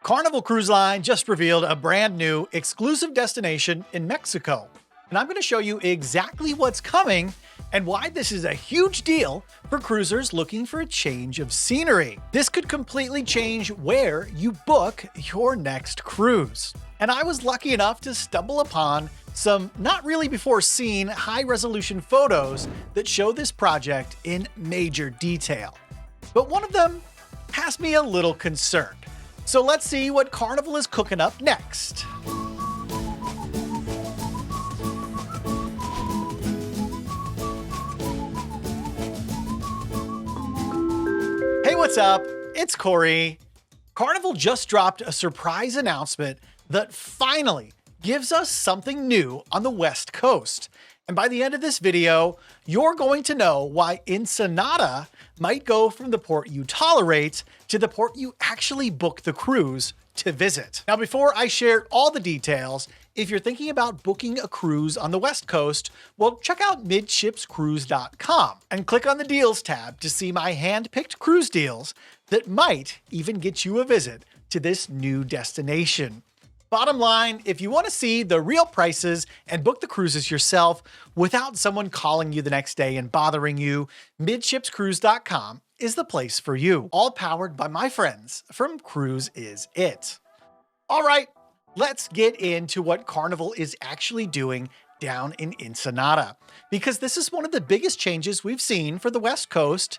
Carnival Cruise Line just revealed a brand new exclusive destination in Mexico. And I'm going to show you exactly what's coming and why this is a huge deal for cruisers looking for a change of scenery. This could completely change where you book your next cruise. And I was lucky enough to stumble upon some not really before seen high-resolution photos that show this project in major detail. But one of them has me a little concerned. So let's see what Carnival is cooking up next. Hey, what's up? It's Corey. Carnival just dropped a surprise announcement that finally gives us something new on the West Coast. And by the end of this video, you're going to know why Ensenada might go from the port you tolerate to the port you actually book the cruise to visit. Now, before I share all the details, if you're thinking about booking a cruise on the West Coast, well, check out midshipscruise.com and click on the Deals tab to see my hand-picked cruise deals that might even get you a visit to this new destination. Bottom line, if you want to see the real prices and book the cruises yourself without someone calling you the next day and bothering you, midshipscruise.com is the place for you. All powered by my friends from Cruise Is It. All right, let's get into what Carnival is actually doing down in Ensenada, because this is one of the biggest changes we've seen for the West Coast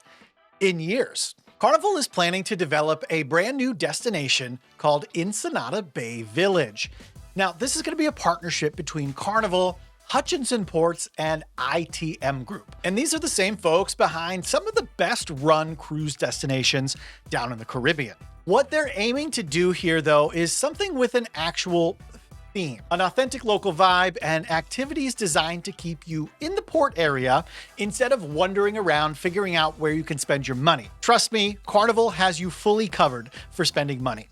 in years. Carnival is planning to develop a brand new destination called Ensenada Bay Village. Now, this is going to be a partnership between Carnival, Hutchinson Ports, and ITM Group. And these are the same folks behind some of the best run cruise destinations down in the Caribbean. What they're aiming to do here, though, is something with an actual theme, an authentic local vibe, and activities designed to keep you in the port area instead of wandering around figuring out where you can spend your money. Trust me, Carnival has you fully covered for spending money.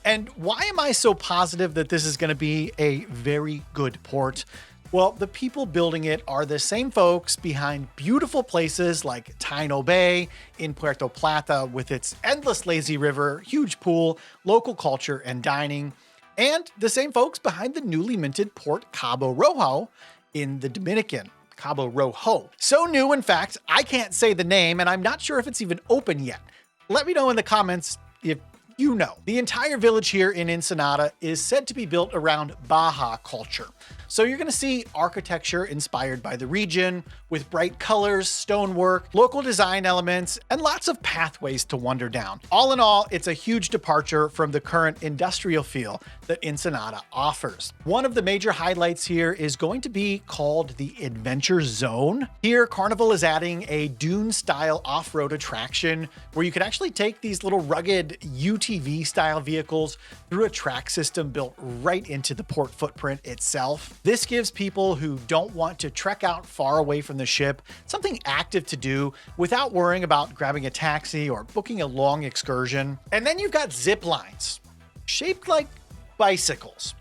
And why am I so positive that this is going to be a very good port? Well, the people building it are the same folks behind beautiful places like Taino Bay in Puerto Plata with its endless lazy river, huge pool, local culture, and dining. And the same folks behind the newly minted Port Cabo Rojo in the Dominican. Cabo Rojo. So new, in fact, I can't say the name, and I'm not sure if it's even open yet. Let me know in the comments if you know. The entire village here in Ensenada is said to be built around Baja culture. So you're going to see architecture inspired by the region with bright colors, stonework, local design elements, and lots of pathways to wander down. All in all, it's a huge departure from the current industrial feel that Ensenada offers. One of the major highlights here is going to be called the Adventure Zone. Here, Carnival is adding a dune-style off-road attraction where you can actually take these little rugged UTV-style vehicles through a track system built right into the port footprint itself. This gives people who don't want to trek out far away from the ship something active to do without worrying about grabbing a taxi or booking a long excursion. And then you've got zip lines shaped like bicycles.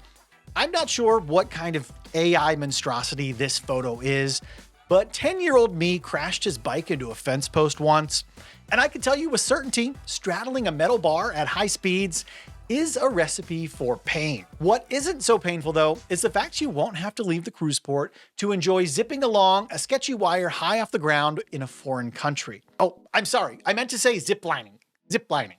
I'm not sure what kind of AI monstrosity this photo is, but 10-year-old me crashed his bike into a fence post once, and I can tell you with certainty, straddling a metal bar at high speeds is a recipe for pain. What isn't so painful, though, is the fact you won't have to leave the cruise port to enjoy zipping along a sketchy wire high off the ground in a foreign country. Oh, I'm sorry. I meant to say ziplining. Ziplining.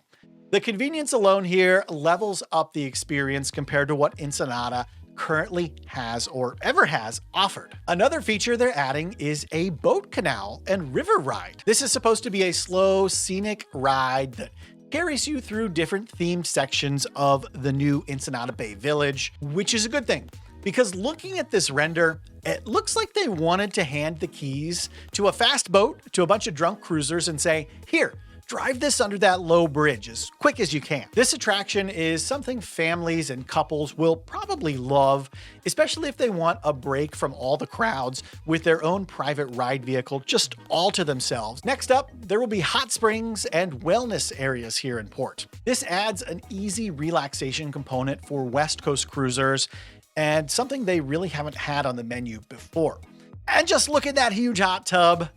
The convenience alone here levels up the experience compared to what Ensenada currently has or ever has offered. Another feature they're adding is a boat canal and river ride. This is supposed to be a slow, scenic ride that carries you through different themed sections of the new Ensenada Bay Village, which is a good thing, because looking at this render, it looks like they wanted to hand the keys to a fast boat to a bunch of drunk cruisers and say, here, drive this under that low bridge as quick as you can. This attraction is something families and couples will probably love, especially if they want a break from all the crowds with their own private ride vehicle just all to themselves. Next up, there will be hot springs and wellness areas here in port. This adds an easy relaxation component for West Coast cruisers and something they really haven't had on the menu before. And just look at that huge hot tub.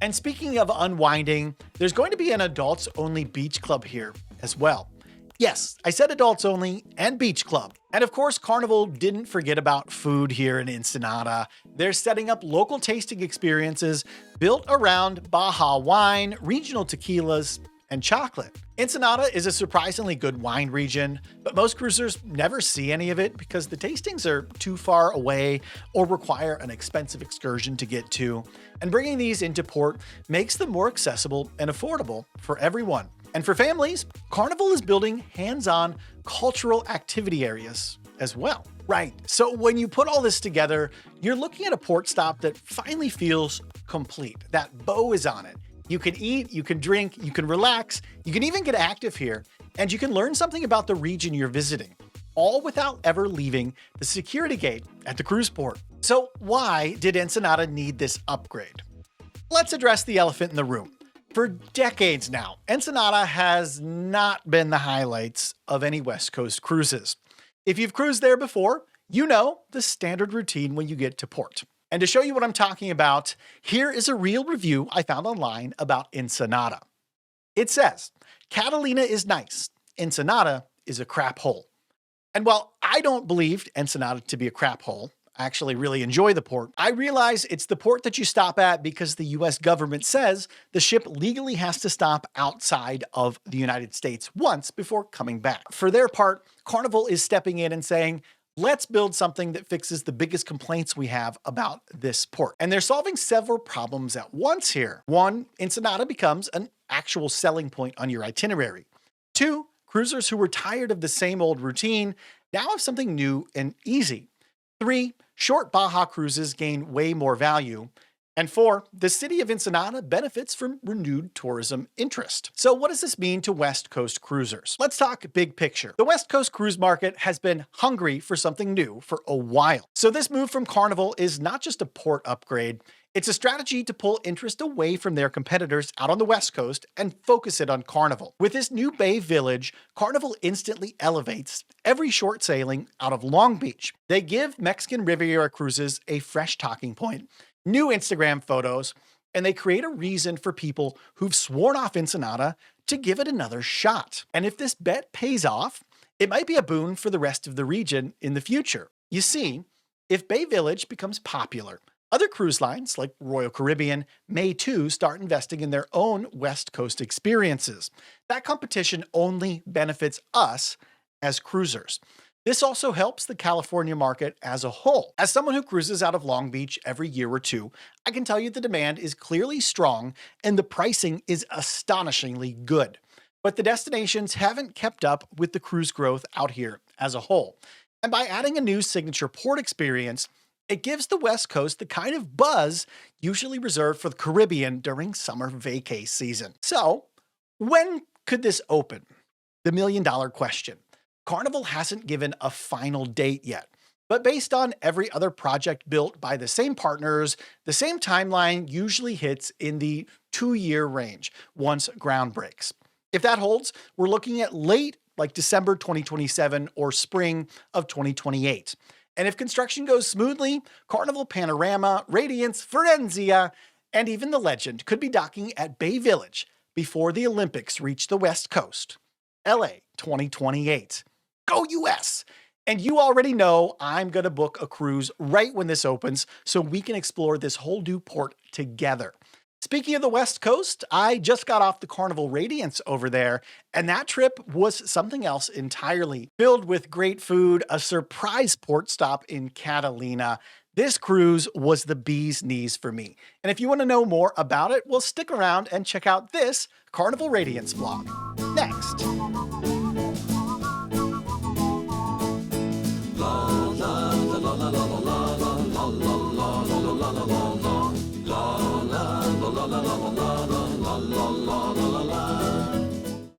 And speaking of unwinding, there's going to be an adults-only beach club here as well. Yes, I said adults only and beach club. And of course, Carnival didn't forget about food here in Ensenada. They're setting up local tasting experiences built around Baja wine, regional tequilas, and chocolate. Ensenada is a surprisingly good wine region, but most cruisers never see any of it because the tastings are too far away or require an expensive excursion to get to. And bringing these into port makes them more accessible and affordable for everyone. And for families, Carnival is building hands-on cultural activity areas as well. Right, so when you put all this together, you're looking at a port stop that finally feels complete. That bow is on it. You can eat, you can drink, you can relax, you can even get active here, and you can learn something about the region you're visiting, all without ever leaving the security gate at the cruise port. So why did Ensenada need this upgrade? Let's address the elephant in the room. For decades now, Ensenada has not been the highlights of any West Coast cruises. If you've cruised there before, you know the standard routine when you get to port. And to show you what I'm talking about, here is a real review I found online about Ensenada. It says, Catalina is nice, Ensenada is a crap hole. And while I don't believe Ensenada to be a crap hole, I actually really enjoy the port, I realize it's the port that you stop at because the US government says the ship legally has to stop outside of the United States once before coming back. For their part, Carnival is stepping in and saying, let's build something that fixes the biggest complaints we have about this port. And they're solving several problems at once here. One, Ensenada becomes an actual selling point on your itinerary. Two, cruisers who were tired of the same old routine now have something new and easy. Three, short Baja cruises gain way more value. And four, the city of Ensenada benefits from renewed tourism interest. So what does this mean to West Coast cruisers? Let's talk big picture. The West Coast cruise market has been hungry for something new for a while. So this move from Carnival is not just a port upgrade, it's a strategy to pull interest away from their competitors out on the West Coast and focus it on Carnival. With this new Bay Village, Carnival instantly elevates every short sailing out of Long Beach. They give Mexican Riviera cruises a fresh talking point, new Instagram photos, and they create a reason for people who've sworn off Ensenada to give it another shot. And if this bet pays off, it might be a boon for the rest of the region in the future. You see, if Bay Village becomes popular, other cruise lines like Royal Caribbean may too start investing in their own West Coast experiences. That competition only benefits us as cruisers. This also helps the California market as a whole. As someone who cruises out of Long Beach every year or two, I can tell you the demand is clearly strong and the pricing is astonishingly good. But the destinations haven't kept up with the cruise growth out here as a whole. And by adding a new signature port experience, it gives the West Coast the kind of buzz usually reserved for the Caribbean during summer vacay season. So, when could this open? The million-dollar question. Carnival hasn't given a final date yet, but based on every other project built by the same partners, the same timeline usually hits in the 2-year range once ground breaks. If that holds, we're looking at late, like December 2027 or spring of 2028. And if construction goes smoothly, Carnival Panorama, Radiance, Forenzia, and even the Legend could be docking at Bay Village before the Olympics reach the West Coast. LA 2028. Go US! And you already know I'm going to book a cruise right when this opens so we can explore this whole new port together. Speaking of the West Coast, I just got off the Carnival Radiance over there, and that trip was something else entirely. Filled with great food, a surprise port stop in Catalina. This cruise was the bee's knees for me. And if you want to know more about it, well, stick around and check out this Carnival Radiance vlog next.